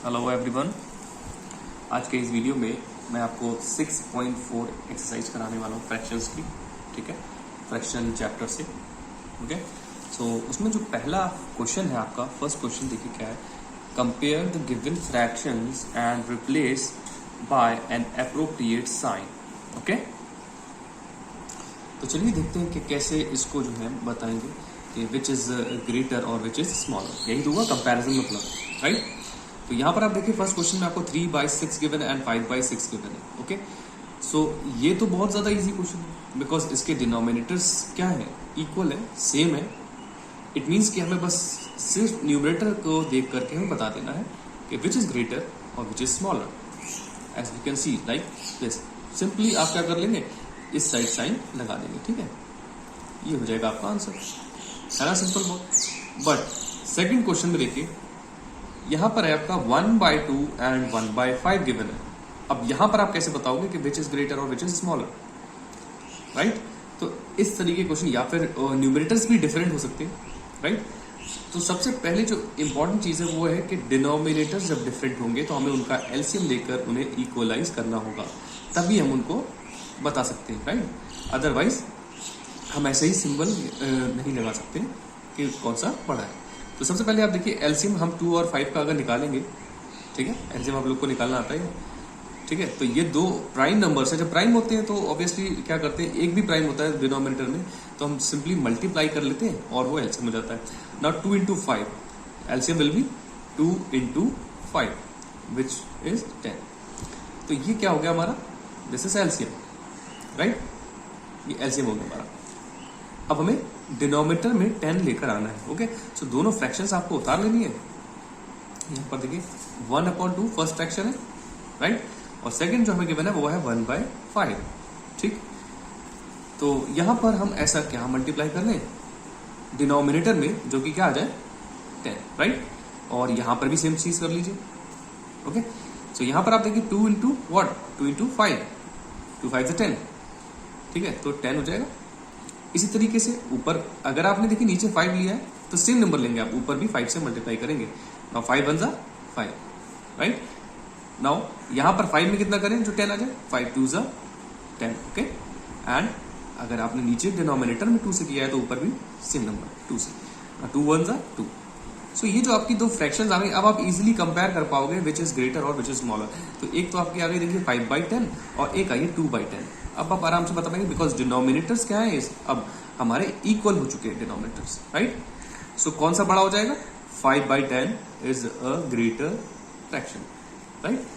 Hello everyone. आज के इस वीडियो में मैं आपको 6.4 एक्सरसाइज कराने वाला हूँ फ्रैक्शंस की। ठीक है, फ्रैक्शन चैप्टर से। ओके, सो उसमें जो पहला क्वेश्चन है आपका, फर्स्ट क्वेश्चन देखिए क्या है। Compare the given fractions and replace by an appropriate sign. Okay, तो चलिए देखते हैं कि कैसे इसको जो है बताएंगे कि विच इज ग्रेटर और विच इज स्मॉलर। यही तो हुआ कंपैरिजन मतलब, राइट। तो यहाँ पर आप देखिए फर्स्ट क्वेश्चन में आपको 3/6 गिवन है एंड 5/6 गिवन है। ओके, सो ये तो बहुत ज्यादा इजी क्वेश्चन है बिकॉज इसके डिनोमिनेटर्स क्या है, इक्वल है, सेम है। इट मीन्स कि हमें बस सिर्फ न्यूमरेटर को देख करके हमें बता देना है कि विच इज ग्रेटर और which is smaller. As we can see like this, simply आप क्या कर लेंगे, इस साइड साइन लगा देंगे। ठीक है, ये हो जाएगा आपका आंसर, है ना, सिंपल बहुत। बट सेकंड क्वेश्चन में देखिए, यहां पर है आपका 1/2 एंड 1/5 गिवन है। अब यहां पर आप कैसे बताओगे कि विच इज ग्रेटर और विच इज स्मॉलर, राइट। तो इस तरीके के क्वेश्चन, या फिर न्यूमरेटर्स भी डिफरेंट हो सकते हैं, राइट। तो सबसे पहले जो इंपॉर्टेंट चीज है वो है कि डिनोमिनेटर्स जब डिफरेंट होंगे तो हमें उनका एलसीएम लेकर उन्हें इक्वलाइज करना होगा, तभी हम उनको बता सकते हैं, राइट। अदरवाइज हम ऐसे ही सिंबल नहीं लगा सकते कि कौन सा बड़ा है। तो सबसे पहले आप देखिए एलसीएम हम 2 और 5 का अगर निकालेंगे, ठीक है, एलसीएम आप लोग को निकालना आता है, ठीक है। तो ये दो प्राइम नंबर्स है, जब प्राइम होते हैं तो ऑब्वियसली क्या करते हैं, एक भी प्राइम होता है डिनोमिनेटर में तो हम सिंपली मल्टीप्लाई कर लेते हैं और वो एलसीएम हो जाता है। Now 2 into 5, LCM will be 2 into 5 which is 10। तो ये क्या हो गया हमारा, दिस इज एलसीएम, राइट। ये एलसीएम हो गया हमारा। अब हमें डिनोमिनेटर में 10 लेकर आना है। ओके, सो दोनों फ्रैक्शंस आपको उतार लेनी है। यहाँ पर देखिए 1/2 फर्स्ट फ्रैक्शन है, राइट, और सेकंड जो हमें गिवन है वो है 1/5। ठीक, तो यहां पर हम ऐसा क्या मल्टीप्लाई कर लें डिनोमिनेटर में, जो कि क्या आ जाए 10, राइट। और यहां पर भी सेम चीज कर लीजिए। ओके, सो यहां पर आप देखिए 2 into what, 2 into 5, 2 5 is 10, ठीक है, तो 10 हो जाएगा। इसी तरीके से ऊपर अगर आपने देखिए नीचे 5 लिया है तो सेम नंबर लेंगे आप, ऊपर भी 5 से मल्टीप्लाई करेंगे। नाउ 5 1 जा 5, राइट। नाउ यहां पर 5 में कितना करें जो 10 आ जाए, 5 2 जा 10। ओके, एंड अगर आपने नीचे डिनोमिनेटर में 2 से किया है तो ऊपर भी सेम नंबर 2 से। 2 1 जा 2। सो ये जो आपकी दो फ्रैक्शंस आ गई, अब आप इजीली कंपेयर कर पाओगे विच इज ग्रेटर और विच इज स्मॉलर। तो एक तो आपकी आ गई देखिए 5/10 और एक आई है 2/10। अब आप आराम से बता पाएंगे बिकॉज डिनोमिनेटर्स क्या है, अब हमारे इक्वल हो चुके हैं डिनोमिनेटर्स, राइट। सो कौन सा बड़ा हो जाएगा, 5/10 is a greater fraction, right.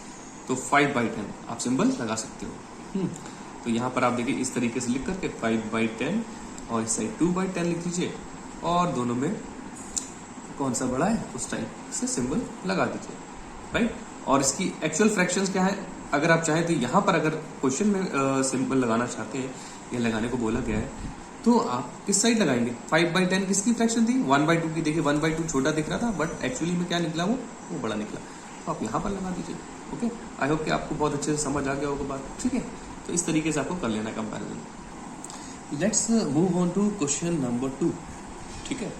तो 5/10 आप सिंबल लगा सकते हो। तो यहां पर आप देखिए इस तरीके से लिख करके 5/10 और इस साइड 2/10 लिख लीजिए और दोनों में कौन सा बड़ा है उस टाइप से सिंबल लगा दीजिए, राइट। और इसकी एक्चुअल फ्रैक्शंस क्या है, अगर आप चाहें तो यहां पर अगर क्वेश्चन में सिंबल लगाना चाहते हैं या लगाने को बोला गया है तो आप किस साइड लगाएंगे। 5/10 किसकी फ्रैक्शन थी, 1/2 की। देखिए 1/2 छोटा दिख रहा था बट एक्चुअली में क्या निकला, वो बड़ा निकला, तो आप यहाँ पर लगा दीजिए। ओके, आई होप कि आपको बहुत अच्छे से समझ आ गया होगा बात, ठीक है। तो इस तरीके से आपको कर लेना comparison. Let's move on to question number 2, ठीक है।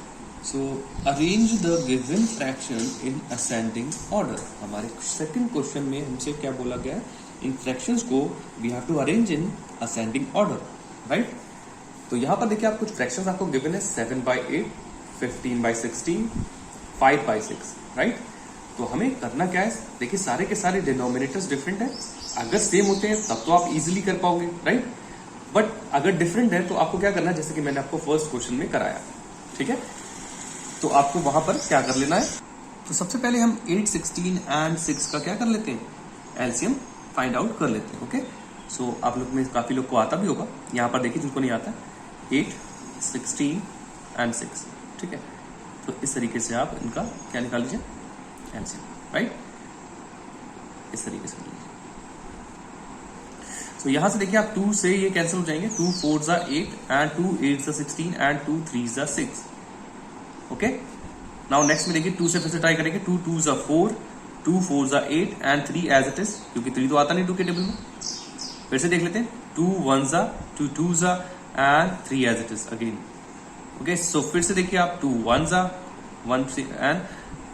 So arrange the given fraction in ascending order. हमारे सेकंड क्वेश्चन में हमसे क्या बोला गया है, इन फ्रैक्शंस को we have to arrange in ascending order, right. तो यहां पर देखिए आप कुछ फ्रैक्शंस आपको गिवन है 7/8, 15/16, 5/6, राइट। तो हमें करना क्या है, देखिए सारे के सारे डिनोमिनेटर्स डिफरेंट है। अगर सेम होते हैं तब तो आप इजीली कर पाओगे, राइट। बट अगर डिफरेंट है तो आपको क्या करना है, जैसे कि मैंने आपको फर्स्ट क्वेश्चन में कराया, ठीक है। तो आपको वहां पर क्या कर लेना है, तो सबसे पहले हम 8, 16 एंड 6 का क्या कर लेते हैं, एलसीएम फाइंड आउट कर लेते हैं। ओके, सो आप लोग में काफी लोग को आता भी होगा, यहाँ पर देखिए जिनको नहीं आता 8, 16 एंड 6, ठीक है। तो इस तरीके से आप इनका क्या निकाल लीजिए, एलसीएम, राइट। इस तरीके से कर लीजिए। तो यहां से देखिए आप 2 से ये कैंसिल हो जाएंगे, 2 4 जा 8 एंड 2 8 जा 16 एंड 2 3 जा 6। ओके, नाउ नेक्स्ट में देखिए 2 से फिर से ट्राई करेंगे, 2 2 जा 4, 2 4 जा 8 एंड 3 एज इट इज, क्योंकि 3 तो आता नहीं 2 के टेबल में। फिर से देख लेते हैं, 2 1 जा 2 2 जा and 3 as it is again. Okay, so फिर से देखिए आप 2 1 जा 1 3 and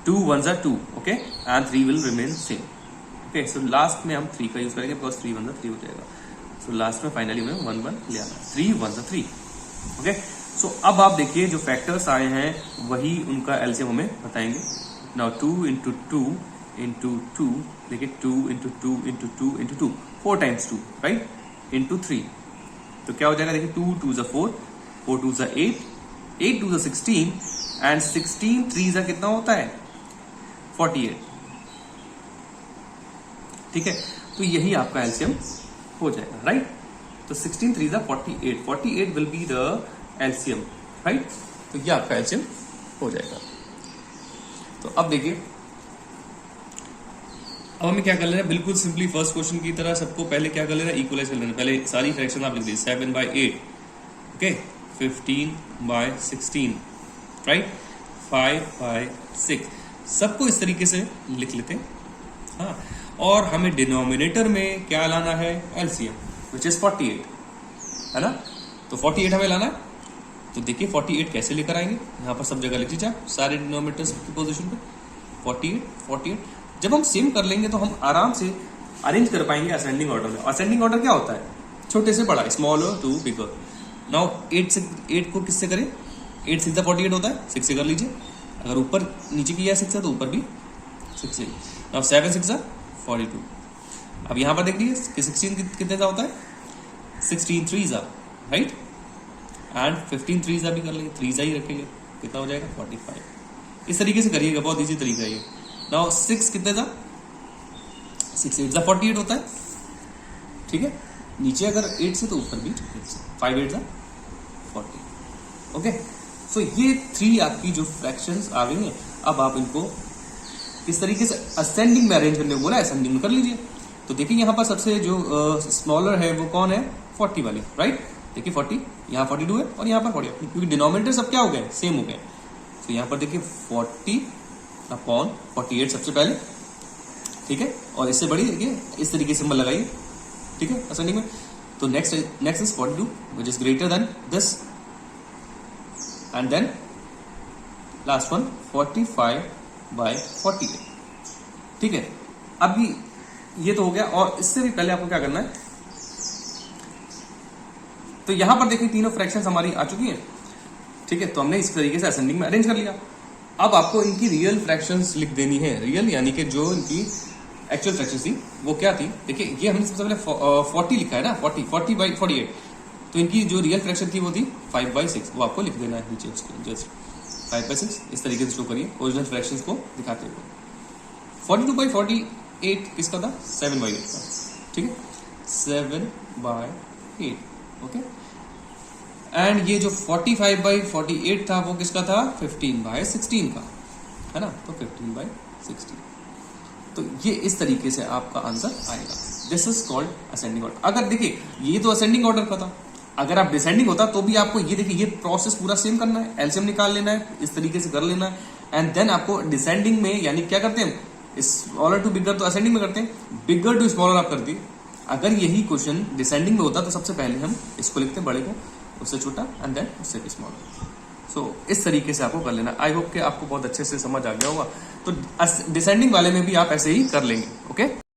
2 1s are 2, okay, and 3 will remain same, okay. So last में हम 3 का यूज करेंगे बिकॉज 3 1s are 3 हो जाएगा। सो लास्ट में फाइनली हमें 1 1 ले आना, 3 1s are 3, ओके। सो अब आप देखिए जो फैक्टर्स आए हैं वही उनका एलसीएम हमें बताएंगे। नाउ 2 इंटू 2 इंटू 2, देखिए 2 into 2 into 2 into 2, 4 times 2, right, into 3, तो क्या हो जाएगा, देखिए 2 2s are 4, 4 2s are 8, 8 2s are 16, and 16 3s are कितना होता है, 48, ठीक है। तो यही आपका एलसीएम हो जाएगा, राइट। तो 16 3s are 48, 48 will be the LCM, right. तो ये आपका एलसीएम हो जाएगा। तो अब देखिए, अब हमें क्या कर लेना है, बिल्कुल सिंपली फर्स्ट क्वेश्चन की तरह सबको पहले क्या कर लेना है, इक्वलाइज कर लेना। पहले सारी फ्रैक्शन आप लिख दीजिए, 7/8, ओके, 15/16, राइट, 5/6, सबको इस तरीके से लिख लेते हैं, हाँ। और हमें डिनोमिनेटर में क्या लाना है, एलसीएम, विच इज 48, है ना। तो 48 हमें लाना है। तो देखिए 48 कैसे लेकर आएंगे, यहाँ पर सब जगह लिख दीजिए आप सारे डिनोमिनेटर्स की पोजीशन पे, 48 48। जब हम सेम कर लेंगे तो हम आराम से अरेंज कर पाएंगे असेंडिंग ऑर्डर में। असेंडिंग ऑर्डर क्या होता है, छोटे से बड़ा, स्मॉलर टू बिगर। नाउ 8 को किससे करें, 8 6 48 होता है, 6 से कर लीजिए। अगर ऊपर नीचे किया 6 है तो ऊपर भी 6 से। नाउ 7 6 42। अब यहाँ पर देख लीजिए कि 16 कितने का होता है, 16 3s are, right, and 15 3s are भी कर लेंगे, 3s ही रखेंगे, कितना हो जाएगा 45। इस तरीके से करिएगा, बहुत इजी तरीका है ये। नाउ 6 कितने का, 6 8 48 होता है, ठीक है। नीचे अगर 8 से तो ऊपर भी 5 8 40, ओके। सो ये 3 आपकी जो फ्रैक्शंस आ गई हैं। अब आप इनको इस तरीके से असेंडिंग में अरेंज करने को बोला, असेंडिंग में कर लीजिए। तो देखिए यहाँ पर सबसे जो स्मॉलर है वो कौन है, 40 वाली, राइट। देखिए 40, यहाँ 42 है और यहाँ पर 40, क्योंकि डिनोमिनेटर सब क्या हो गए, सेम हो गए। तो यहाँ पर देखिए 40/48 सबसे पहले, ठीक है। और इससे बड़ी देखिए इस तरीके से सिंबल लगाइए, ठीक है, असेंडिंग में। तो next is 42 which is greater than this, and then last one 45/48, ठीक है। अभी ये तो हो गया, और इससे भी पहले आपको क्या करना है, तो यहां पर देखिए तीनों फ्रैक्शंस हमारी आ चुकी हैं, ठीक है। तो हमने इस तरीके से असेंडिंग में अरेंज कर लिया। अब आपको इनकी रियल फ्रैक्शंस लिख देनी है, रियल यानी कि जो इनकी एक्चुअल फ्रैक्शंस थी वो क्या थी। देखिए ये हमने सबसे पहले 40 लिखा है ना, 40/48, तो इनकी जो रियल फ्रैक्शन थी वो थी 5/6, वो आपको लिख देना है नीचे, जस्ट 5/6 इस तरीके से शो करिए ओरिजिनल फ्रैक्शंस को दिखाते हुए। 42/48 किसका था, 7/8 का, ठीक है, 7/8, ओके। एंड ये जो 45/48 था वो किसका था, 15/16 का, है ना। तो 15/16, तो ये इस तरीके से आपका आंसर आएगा। This is called ascending order. अगर देखिए ये तो असेंडिंग ऑर्डर का था, अगर आप डिसेंडिंग होता तो भी आपको ये देखिए ये प्रोसेस पूरा सेम करना है, एलसीएम निकाल लेना है, इस तरीके से कर लेना है, एंड देन आपको डिसेंडिंग में यानी क्या करते हैं, स्मॉलर टू बिगर तो असेंडिंग में करते हैं, बिगर टू स्मॉलर आप कर दिए। अगर यही क्वेश्चन डिसेंडिंग में होता तो सबसे पहले हम इसको लिखते बड़े को, उससे छोटा, एंड देन उससे स्मॉलर। सो इस तरीके से आपको कर लेना। आई होप कि आपको बहुत अच्छे से समझ आ गया होगा। तो डिसेंडिंग वाले में भी आप ऐसे ही कर लेंगे, ओके।